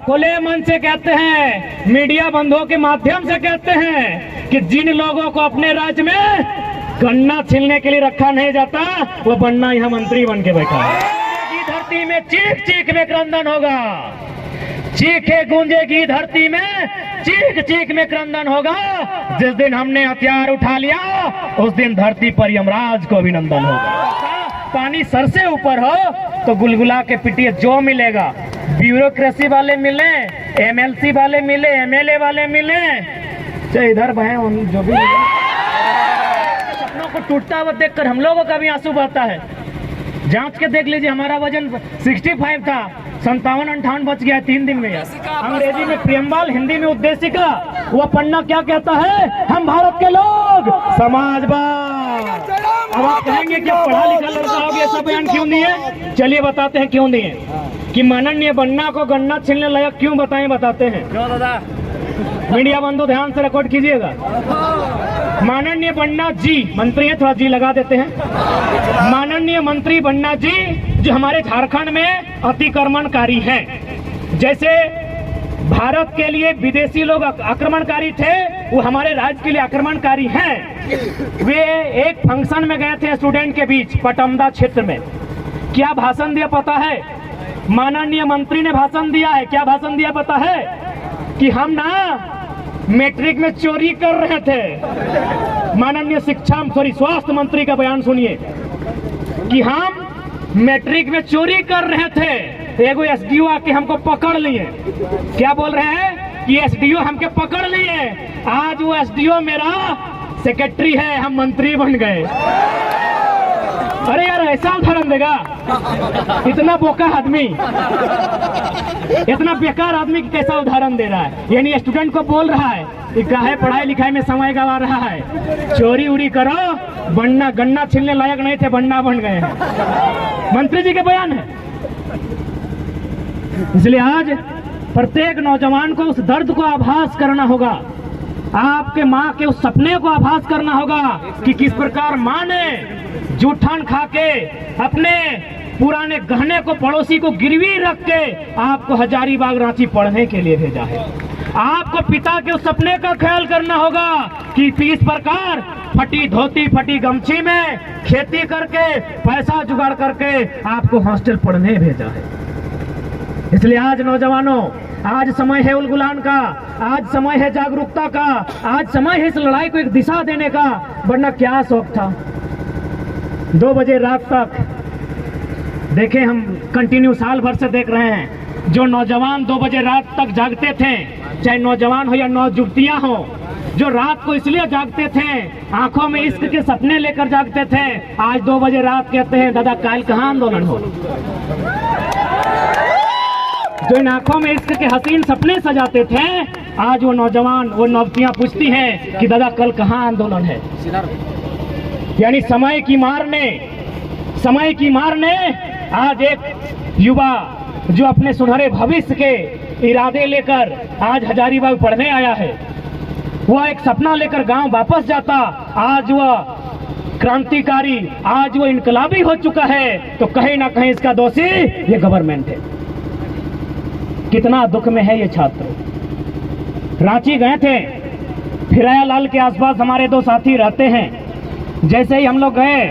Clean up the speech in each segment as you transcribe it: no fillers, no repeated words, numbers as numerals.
खुले मन से कहते हैं, मीडिया बंधुओं के माध्यम से कहते हैं कि जिन लोगों को अपने राज्य में गन्ना छीलने के लिए रखा नहीं जाता, वो बनना यहाँ मंत्री बन के बैठा है। धरती में चीख चीख में क्रंदन होगा, चीखे गूंजेगी धरती में, चीख चीख में क्रंदन होगा। जिस दिन हमने हथियार उठा लिया, उस दिन धरती पर यमराज को अभिनंदन होगा। पानी सर से ऊपर हो तो गुलगुला के पिटिए, जो मिलेगा ब्यूरोक्रेसी वाले मिले, एमएलसी वाले मिले, एमएलए वाले मिले, चाहे इधर बहे जो भी सपनों को टूटता हुआ देखकर हम लोगों का भी आंसू बहता है। जांच के देख लीजिए, हमारा वजन 65 था, 57-58 बच गया 3 दिन में। अंग्रेजी में प्रियम्बल, हिंदी में उद्देशिका। वो पन्ना क्या कहता है? हम भारत के लोग समाजवाद। अब आप कहेंगे कि पढ़ा लिखा लड़का हो गया, सब बयान क्यों दिए? चलिए बताते हैं क्यों दिए। कि माननीय बन्ना को गन्ना छीलने लायक क्यों बताएं, बताते हैं। क्यों दादा? मीडिया बंधु ध्यान से रिकॉर्ड कीजिएगा। माननीय बन्ना जी, मंत्री है, थोड़ा जी लगा देते हैं। माननीय मंत्री बन्ना जी जो हमारे झारखंड में अतिक्रमणकारी हैं। जैसे भारत के लिए विदेशी लोग आक्रमणकारी थे, वो हमारे राज्य के लिए आक्रमणकारी हैं। वे एक फंक्शन में गए थे स्टूडेंट के बीच, पटमदा क्षेत्र में। क्या भाषण दिया पता है? माननीय मंत्री ने भाषण दिया है। क्या भाषण दिया पता है? कि हम ना मैट्रिक में चोरी कर रहे थे। माननीय स्वास्थ्य मंत्री का बयान सुनिए कि हम मैट्रिक में चोरी कर रहे थे। एगो एसडीओ आके हमको पकड़ लिए। क्या बोल रहे हैं? कि एसडीओ हमके पकड़ लिए। आज वो एसडीओ मेरा सेक्रेटरी है, हम मंत्री बन गए। अरे यार, ऐसा उदाहरण देगा? इतना बोका आदमी, इतना बेकार आदमी की कैसा उदाहरण दे रहा है? यानी स्टूडेंट को बोल रहा है कि काहे पढ़ाई लिखाई में समय गवा रहा है, चोरी उड़ी करो, बनना गन्ना छीलने लायक नहीं थे, बनना बन गए हैं। मंत्री जी के बयान है। इसलिए आज प्रत्येक नौजवान को उस दर्द को आभास करना होगा, आपके माँ के उस सपने को आभास करना होगा कि किस प्रकार माँ ने जूठन खा के अपने पुराने गहने को पड़ोसी को गिरवी रख के आपको हजारीबाग रांची पढ़ने के लिए भेजा है। आपको पिता के उस सपने का ख्याल करना होगा कि इस प्रकार फटी धोती फटी गमछी में खेती करके पैसा जुगाड़ करके आपको हॉस्टल पढ़ने भेजा है। इसलिए आज नौजवानों, आज समय है उलगुलान का, आज समय है जागरूकता का, आज समय है इस लड़ाई को एक दिशा देने का। वरना क्या शौक था 2 बजे रात तक, देखें हम कंटिन्यू साल भर से देख रहे हैं, जो नौजवान 2 बजे रात तक जागते थे, चाहे नौजवान हो या नौजुवतियां हो, जो रात को इसलिए जागते थे, आंखों में इश्क के सपने लेकर जागते थे, आज 2 बजे रात कहते हैं दादा काल कहाँ आंदोलन हो। जो इन आंखों में इश्क के हसीन सपने सजाते थे, आज वो नौजवान, वो नौजतियां पूछती हैं कि दादा कल कहाँ आंदोलन है। यानी समय की मार ने आज एक युवा जो अपने सुनहरे भविष्य के इरादे लेकर आज हजारीबाग पढ़ने आया है, वह एक सपना लेकर गांव वापस जाता, आज वह क्रांतिकारी, आज वो इनकलाबी हो चुका है, तो कहीं ना कहीं इसका दोषी ये गवर्नमेंट है। कितना दुख में है ये छात्र। रांची गए थे, फिराया लाल के आसपास हमारे 2 साथी रहते हैं। जैसे ही हम लोग गए,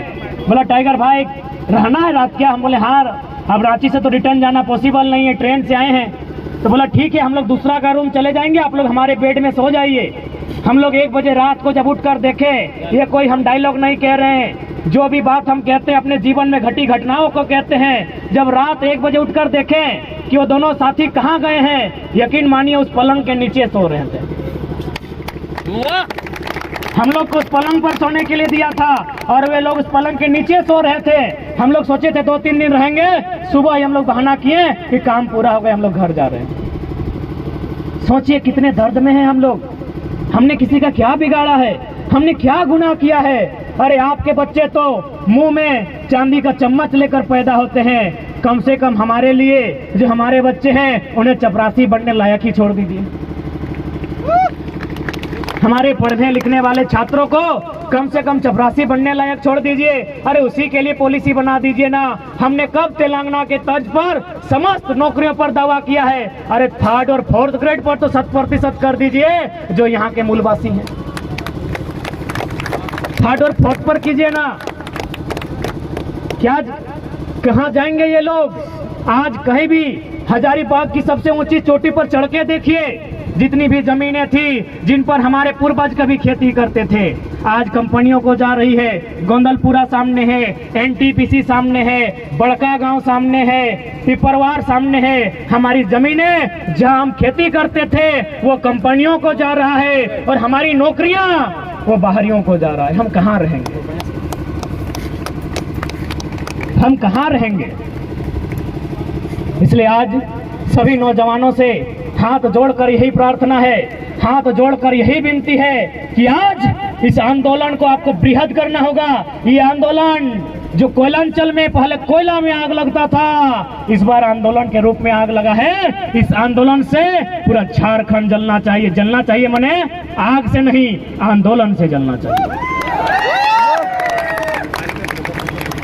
बोला टाइगर भाई रहना है रात क्या? हम बोले हाँ, अब रांची से तो रिटर्न जाना पॉसिबल नहीं है, ट्रेन से आए हैं। तो बोला ठीक है, हम लोग दूसरा का रूम चले जाएंगे, आप लोग हमारे बेड में सो जाइए। हम लोग 1 बजे रात को जब उठकर देखे, ये कोई हम डायलॉग नहीं कह रहे हैं, जो भी बात हम कहते हैं अपने जीवन में घटी घटनाओं को कहते हैं। जब रात 1 बजे उठकर देखें कि वो दोनों साथी कहाँ गए हैं, यकीन मानिए उस पलंग के नीचे सो रहे थे। हम लोग को उस पलंग पर सोने के लिए दिया था और वे लोग उस पलंग के नीचे सो रहे थे। हम लोग सोचे थे 2-3 दिन रहेंगे, सुबह ही हम लोग बहाना किए कि काम पूरा हो गया, हम लोग घर जा रहे हैं। सोचिए कितने दर्द में हैं हम लोग। हमने किसी का क्या बिगाड़ा है? हमने क्या गुनाह किया है? अरे आपके बच्चे तो मुंह में चांदी का चम्मच लेकर पैदा होते हैं, कम से कम हमारे लिए जो हमारे बच्चे हैं उन्हें चपरासी बनने लायक ही छोड़ दीजिए। हमारे पढ़ने लिखने वाले छात्रों को कम से कम चपरासी बनने लायक छोड़ दीजिए, अरे उसी के लिए पॉलिसी बना दीजिए ना। हमने कब तेलंगाना के तर्ज पर समस्त नौकरियों पर दावा किया है, अरे 3rd और 4th ग्रेड पर तो 100% कर दीजिए जो यहाँ के मूलवासी हैं। 3rd और 4th पर कीजिए ना। क्या कहाँ जाएंगे ये लोग? आज कहीं भी हजारीबाग की सबसे ऊंची चोटी पर चढ़ के देखिए, जितनी भी जमीनें थी जिन पर हमारे पूर्वज कभी खेती करते थे, आज कंपनियों को जा रही है। गोंदलपुरा सामने है, एनटीपीसी सामने है, बड़का गांव सामने है, पिपरवार सामने है। हमारी जमीनें जहां हम खेती करते थे वो कंपनियों को जा रहा है और हमारी नौकरियां वो बाहरियों को जा रहा है। हम कहां रहेंगे? हम कहां रहेंगे? इसलिए आज सभी नौजवानों से हाथ जोड़कर यही प्रार्थना है, हाथ जोड़कर यही विनती है कि आज इस आंदोलन को आपको बृहद करना होगा। ये आंदोलन जो कोयलांचल में पहले कोयला में आग लगता था, इस बार आंदोलन के रूप में आग लगा है। इस आंदोलन से पूरा झारखंड जलना चाहिए। जलना चाहिए माने आग से नहीं, आंदोलन से जलना चाहिए।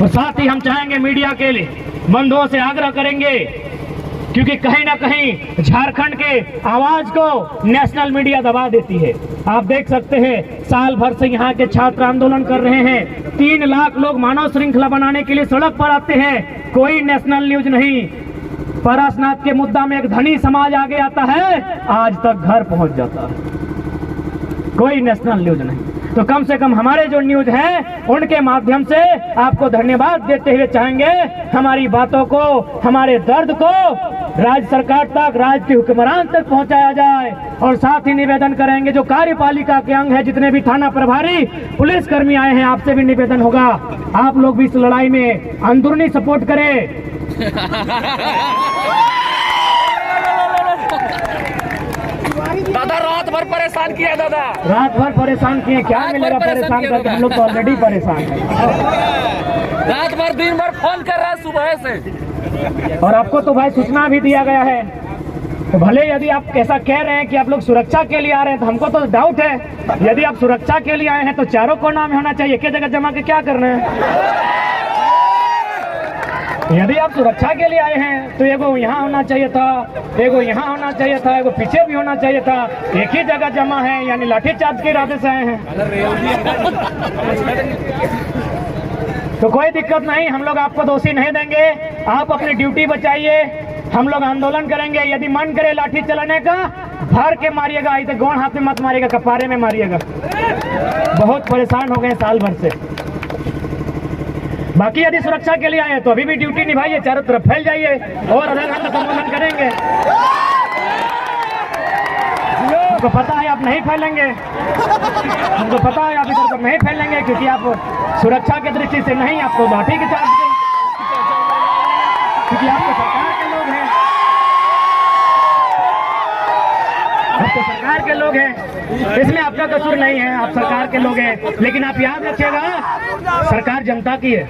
और साथ ही हम चाहेंगे मीडिया के लिए बंधुओं से आग्रह करेंगे, क्योंकि कहीं ना कहीं झारखंड के आवाज को नेशनल मीडिया दबा देती है। आप देख सकते हैं साल भर से यहाँ के छात्र आंदोलन कर रहे हैं। 3 लाख लोग मानव श्रृंखला बनाने के लिए सड़क पर आते हैं, कोई नेशनल न्यूज नहीं। पारसनाथ के मुद्दा में एक धनी समाज आगे आता है, आज तक घर पहुंच जाता है, कोई नेशनल न्यूज नहीं। तो कम से कम हमारे जो न्यूज है उनके माध्यम से आपको धन्यवाद देते हुए चाहेंगे हमारी बातों को, हमारे दर्द को राज्य सरकार तक, राज्य के हुक्मरान तक पहुंचाया जाए। और साथ ही निवेदन करेंगे जो कार्यपालिका के अंग है, जितने भी थाना प्रभारी पुलिस कर्मी आए हैं, आपसे भी निवेदन होगा आप लोग भी इस लड़ाई में अंदरूनी सपोर्ट करें। दादा रात भर परेशान किया, दादा रात भर परेशान किए। क्या मिलेगा परेशान करके? हम लोग तो ऑलरेडी परेशान हैं। रात भर दिन भर फोन कर रहा है सुबह से। और आपको तो भाई सूचना भी दिया गया है। तो भले यदि आप ऐसा कह रहे हैं कि आप लोग सुरक्षा के लिए आ रहे हैं, तो हमको तो डाउट है। यदि आप सुरक्षा के लिए आए हैं तो चारों कोना में होना चाहिए, एक ही जगह जमा के क्या करना है? यदि आप सुरक्षा के लिए आए हैं तो एगो यहाँ होना चाहिए था, एगो यहाँ होना चाहिए था, एगो पीछे भी होना चाहिए था। एक ही जगह जमा है, यानी लाठीचार्ज के इरादे से आए हैं। तो कोई दिक्कत नहीं, हम लोग आपको दोषी नहीं देंगे। आप अपनी ड्यूटी बचाइए, हम लोग आंदोलन करेंगे। यदि मन करे लाठी चलाने का, भर के मारिएगा, इधर गौण हाथ में मत मारिएगा, कपारे में मारिएगा। बहुत परेशान हो गए साल भर से। बाकी यदि सुरक्षा के लिए आए तो अभी भी ड्यूटी निभाइए, चारों तरफ फैल जाइए और आधा घंटा संबोधन करेंगे। हमको पता है आप नहीं फैलेंगे, हमको पता है आप इधर पर नहीं फैलेंगे, क्योंकि आप सुरक्षा की दृष्टि से नहीं, आपको लाठी के चार्ज दें, क्योंकि आपको सरकार के लोग हैं, आपको सरकार के लोग हैं। इसमें आपका कसूर नहीं है, आप सरकार के लोग हैं। लेकिन आप याद रखिएगा, सरकार जनता की है।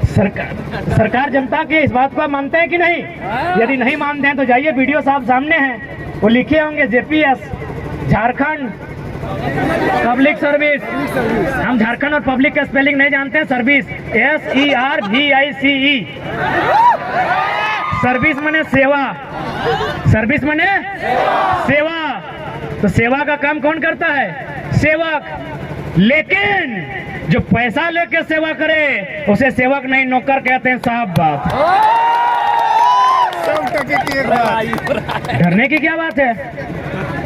सरकार जनता की, इस बात को आप मानते हैं कि नहीं? यदि नहीं मानते हैं तो जाइए, वीडियो साहब सामने हैं, वो लिखे होंगे जेपीएस, झारखंड पब्लिक सर्विस। हम झारखंड और पब्लिक का स्पेलिंग नहीं जानते हैं, सर्विस SERVICE। सर्विस माने सेवा, सर्विस माने सेवा। तो सेवा का काम कौन करता है? सेवक। लेकिन जो पैसा लेके सेवा करे उसे सेवक नहीं, नौकर कहते हैं। साहब बात, डरने की क्या बात है?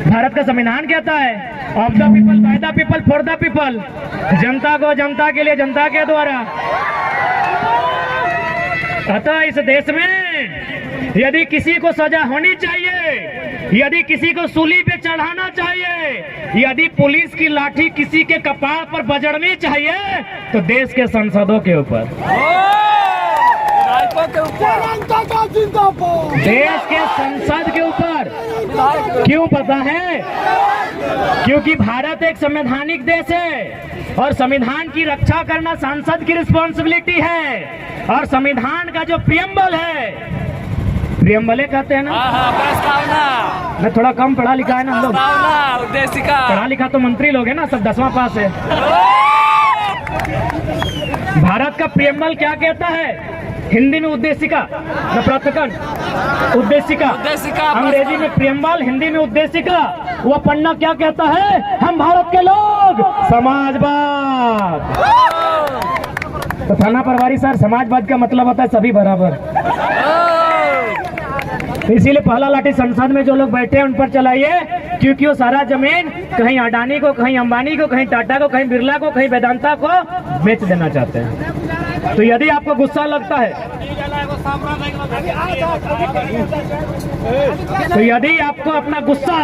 भारत का संविधान कहता है of the people, by the people, for the people. जनता को, जनता के लिए, जनता के द्वारा। अतः इस देश में यदि किसी को सजा होनी चाहिए, यदि किसी को सूली पे चढ़ाना चाहिए, यदि पुलिस की लाठी किसी के कपार पर बजड़नी चाहिए, तो देश के संसदों के ऊपर, देश के संसद के ऊपर। क्यों पता है? क्योंकि भारत एक संवैधानिक देश है और संविधान की रक्षा करना सांसद की रिस्पॉन्सिबिलिटी है। और संविधान का जो प्रियम्बल है, प्रियम्बले कहते हैं ना, मैं थोड़ा कम पढ़ा लिखा है ना हम लोग। प्रस्तावना उद्देशिका। पढ़ा लिखा तो मंत्री लोग है ना, सब 10वां पास है। भारत का प्रियम्बल क्या कहता है? हिंदी में उद्देशिका, प्रथकन उद्देशिका, उद्देशिका। अंग्रेजी में प्रियम्बल, हिंदी में उद्देशिका। वह पन्ना क्या कहता है? हम भारत के लोग समाजवाद। तो थाना प्रभारी सर, समाजवाद का मतलब होता है सभी बराबर। इसीलिए पहला लाठी संसद में जो लोग बैठे हैं उन पर चलाइए, क्योंकि वो सारा जमीन कहीं अडानी को, कहीं अंबानी को, कहीं टाटा को, कहीं बिरला को, कहीं वेदांता को बेच देना चाहते हैं। तो यदि आपको गुस्सा लगता है, तो यदि आपको अपना गुस्सा,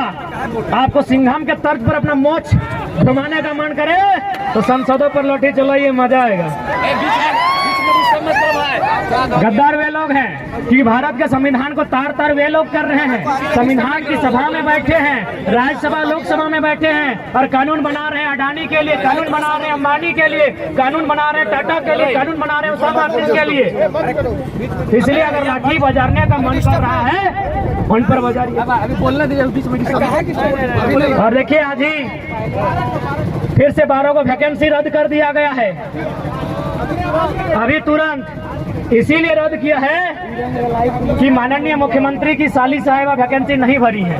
आपको सिंघम के तर्ज पर अपना मोच घुमाने का मन करे, तो संसदों पर लाठी चलाइए, मजा आएगा। गद्दार वे लोग हैं कि भारत के संविधान को तार तार वे लोग कर रहे हैं। संविधान की सभा में बैठे हैं, राज्यसभा लोकसभा में बैठे हैं और कानून बना रहे हैं अडानी के लिए, कानून बना रहे हैं अंबानी के लिए, कानून बना रहे हैं टाटा के लिए, कानून बना रहे हैं उषा मार्टिन के लिए। इसलिए अगर लाठी बजाने का मन कर रहा है, उन पर बजाइए। बोलने दीजिए बीच में। और देखिए, आज ही फिर से 12 को वैकेंसी रद्द कर दिया गया है। अभी तुरंत इसीलिए रद्द किया है कि माननीय मुख्यमंत्री की साली साहिबा वैकेंसी नहीं भरी है,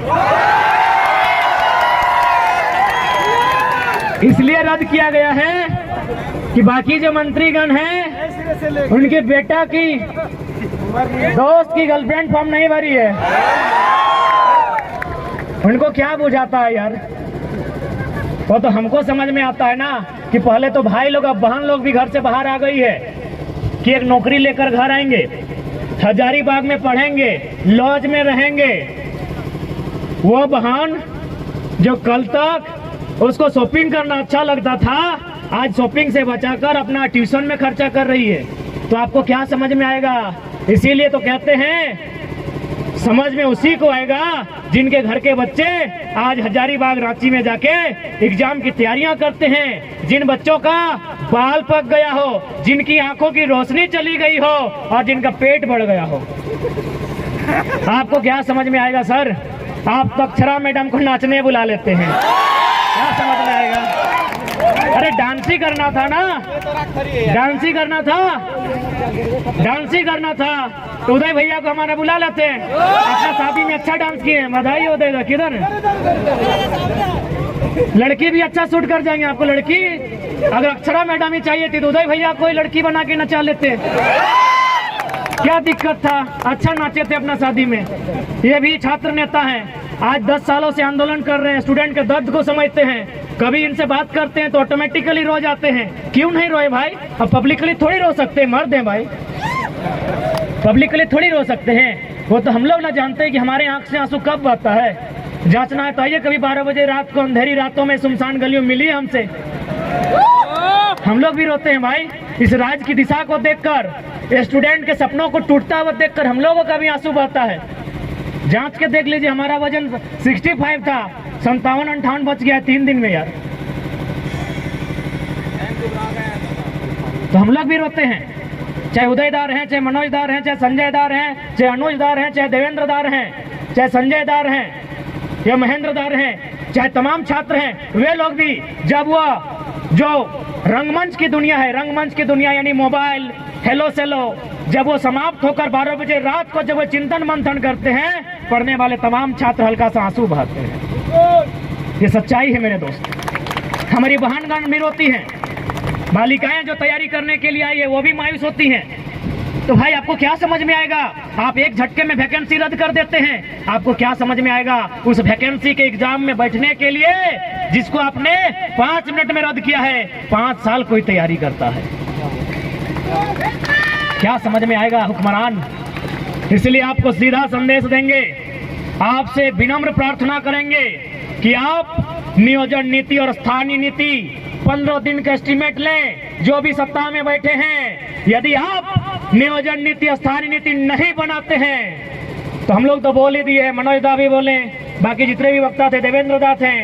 इसलिए रद्द किया गया है कि बाकी जो मंत्रीगण हैं उनके बेटा की दोस्त की गर्लफ्रेंड फॉर्म नहीं भरी है। उनको क्या बुझाता है यार? वो तो हमको समझ में आता है ना कि पहले तो भाई लोग, अब बहन लोग भी घर से बाहर आ गई है कि एक नौकरी लेकर घर आएंगे, हजारीबाग में पढ़ेंगे, लॉज में रहेंगे। वो बहन जो कल तक उसको शॉपिंग करना अच्छा लगता था, आज शॉपिंग से बचाकर अपना ट्यूशन में खर्चा कर रही है। तो आपको क्या समझ में आएगा? इसीलिए तो कहते हैं समझ में उसी को आएगा जिनके घर के बच्चे आज हजारीबाग रांची में जाके एग्जाम की तैयारियां करते हैं, जिन बच्चों का बाल पक गया हो, जिनकी आंखों की रोशनी चली गई हो और जिनका पेट बढ़ गया हो। आपको क्या समझ में आएगा सर? आप तो अक्षरा मैडम को नाचने बुला लेते हैं, क्या समझ में आएगा? अरे डांस ही करना था ना, डांस ही करना था, डांस ही करना था। तो उदय भैया को हमारा बुला लेते हैं, अपना शादी में अच्छा डांस किए हैं, बधाई हो देगा। किधर लड़की भी अच्छा शूट कर जाएंगे आपको। लड़की अगर अक्षरा मैडम ही चाहिए थी तो उदय भैया कोई लड़की बना के नचा लेते, क्या दिक्कत था? अच्छा नाचे थे अपना शादी में। ये भी छात्र नेता हैं, आज 10 सालों से आंदोलन कर रहे हैं, स्टूडेंट के दर्द को समझते हैं। कभी इनसे बात करते हैं तो ऑटोमेटिकली रो जाते हैं। क्यों नहीं रोए भाई? अब पब्लिकली थोड़ी रो सकते हैं, मर्द हैं भाई, पब्लिकली थोड़ी रो सकते हैं। वो तो हम लोग ना जानते हैं कि हमारे आंख से आंसू कब आता है। जांचना है तो आइए कभी 12 बजे रात को अंधेरी रातों में सुनसान गलियों मिली हमसे, हम लोग भी रोते हैं भाई। इस राज्य की दिशा को देखकर, स्टूडेंट के सपनों को टूटता हुआ देखकर हम लोगों का भी आंसू बहता है। जांच के देख लीजिए, हमारा वजन 65 था, 57-58 बच गया 3 दिन में यार। तो हम लोग भी रोते हैं, चाहे उदय दार हैं, चाहे मनोज दार हैं, चाहे संजय दार हैं, चाहे अनुज दार हैं, चाहे देवेंद्र दार हैं, चाहे संजय दार हैं या महेंद्र दार हैं, चाहे तमाम छात्र हैं। वे लोग भी जब वह जो रंगमंच की दुनिया है, रंगमंच की दुनिया यानी मोबाइल, हेलो सेलो, जब वो समाप्त होकर 12 बजे रात को जब वो चिंतन मंथन करते हैं, पढ़ने वाले तमाम छात्र हल्का सा आंसू बहाते हैं। ये सच्चाई है मेरे दोस्त। हमारी बहनगण भी रोती हैं, बालिकाएं जो तैयारी करने के लिए आई है वो भी मायूस होती हैं। तो भाई आपको क्या समझ में आएगा? आप एक झटके में वैकेंसी रद्द कर देते हैं, आपको क्या समझ में आएगा उस वैकेंसी के एग्जाम में बैठने के लिए जिसको आपने 5 मिनट में रद्द किया है, 5 साल कोई तैयारी करता है। क्या समझ में आएगा हुक्मरान? इसलिए आपको सीधा संदेश देंगे, आपसे विनम्र प्रार्थना करेंगे कि आप नियोजन नीति और स्थानीय नीति 15 दिन का एस्टीमेट लें। जो भी सत्ता में बैठे हैं, यदि आप नियोजन नीति स्थानीय नीति नहीं बनाते हैं तो हम लोग तो बोल ही दिए, मनोज दा भी बोले, बाकी जितने भी वक्ता थे, देवेंद्र दा थे,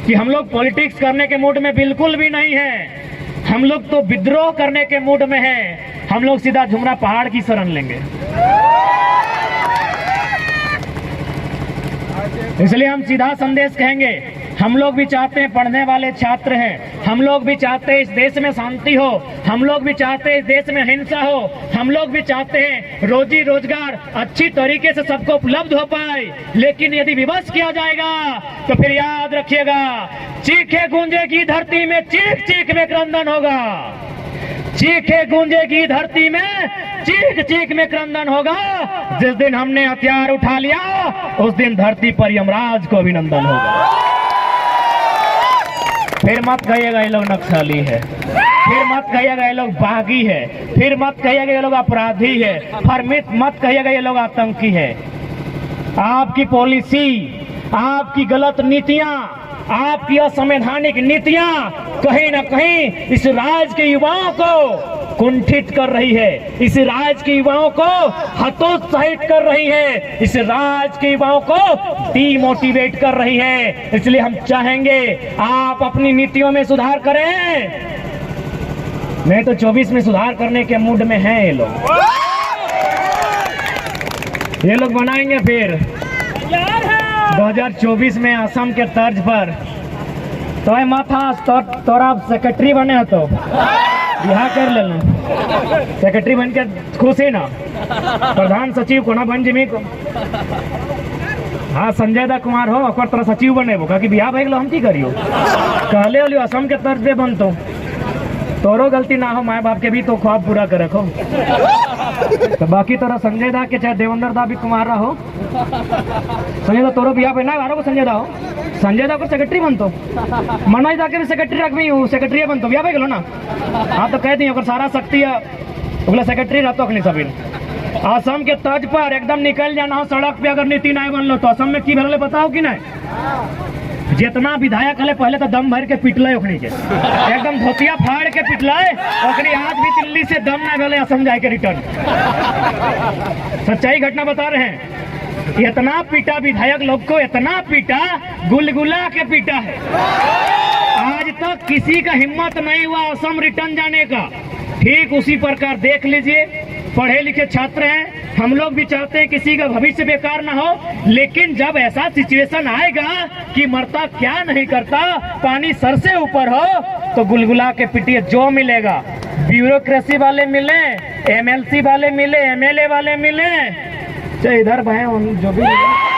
कि हम लोग पॉलिटिक्स करने के मूड में बिल्कुल भी नहीं है। हम लोग तो विद्रोह करने के मूड में हैं। हम लोग सीधा झुमरा पहाड़ की शरण लेंगे। इसलिए हम सीधा संदेश कहेंगे, हम लोग भी चाहते हैं, पढ़ने वाले छात्र हैं, हम लोग भी चाहते हैं इस देश में शांति हो, हम लोग भी चाहते हैं इस देश में हिंसा हो, हम लोग भी चाहते हैं रोजी रोजगार अच्छी तरीके से सबको उपलब्ध हो पाए। लेकिन यदि विवश किया जाएगा तो फिर याद रखिएगा, चीखे गूंजेगी धरती में, चीख चीख में क्रंदन होगा। चीखे गूंजेगी धरती में, चीख चीख में क्रंदन होगा। जिस दिन हमने हथियार उठा लिया उस दिन धरती पर यमराज को अभिनंदन होगा। फिर मत कहिएगा ये लोग नक्सली है, फिर मत कहिएगा ये लोग बागी है, फिर मत कहिएगा ये लोग अपराधी है, फिर मत कहिएगा ये लोग आतंकी है। आपकी पॉलिसी, आपकी गलत नीतियां, आपकी असंवैधानिक नीतियां कहीं ना कहीं इस राज्य के युवाओं को कुंठित कर रही है, इस राज्य के युवाओं को हतोत्साहित कर रही है, इस राज्य के युवाओं को डीमोटिवेट कर रही है। इसलिए हम चाहेंगे आप अपनी नीतियों में सुधार करें। नहीं तो 24 में सुधार करने के मूड में हैं ये लोग बनाएंगे फिर 2024 में असम के तर्ज पर। तो माथा तोरा सेक्रेटरी बने हो तो बिहार कर लेना, सेक्रेटरी बन के खुश ही ना, प्रधान सचिव को ना बन जिमी को। हाँ, संजय दा कुमार हो और तोरा सचिव बने वो कि बिहार भाई हम की करियो, कहले हो असम के तर्ज पे बनतो। तोरो गलती ना हो, माए बाप के भी तो ख्वाब पूरा कर रखो। तो बाकी तोरा संजय दा के चाहे देवेंद्र दा भी कुमार रहो, संजय दा तोरो बिहार पे ना को संजय दा हो, संजय दा को सेक्रेटरी बनतो, मनोज दा के भी सेक्रेटरी रखबी, सेक्रेटरी बनतो बिहार पे गेलो ना। हाँ तो कह दी सारा शक्ति है सेक्रेटरी रहतो अखनी सभी। असम के तर्ज पर एकदम निकल जाना हो सड़क पे, अगर नीति नहीं बनलो तो असम में की भरले बताओ कि नहीं। जितना विधायक हले पहले तो दम भर के पिटले ओखनी के, एकदम धोतिया फाड़ के पिटले, ओखनी आज भी दिल्ली से दम ना भले असम जाए के रिटर्न। सच्चाई घटना बता रहे हैं। इतना पीटा विधायक लोग को, इतना पीटा, गुलगुला के पीटा है। आज तक किसी का हिम्मत नहीं हुआ असम रिटर्न जाने का। ठीक उसी प्रकार देख लीजिए, पढ़े लिखे छात्र हैं, हम लोग भी चाहते हैं किसी का भविष्य बेकार ना हो, लेकिन जब ऐसा सिचुएशन आएगा कि मरता क्या नहीं करता, पानी सर से ऊपर हो, तो गुलगुला के पिटिए। जो मिलेगा, ब्यूरोक्रेसी वाले मिले, MLC वाले मिले, MLA वाले मिले, चाहे इधर भाई जो भी मिले।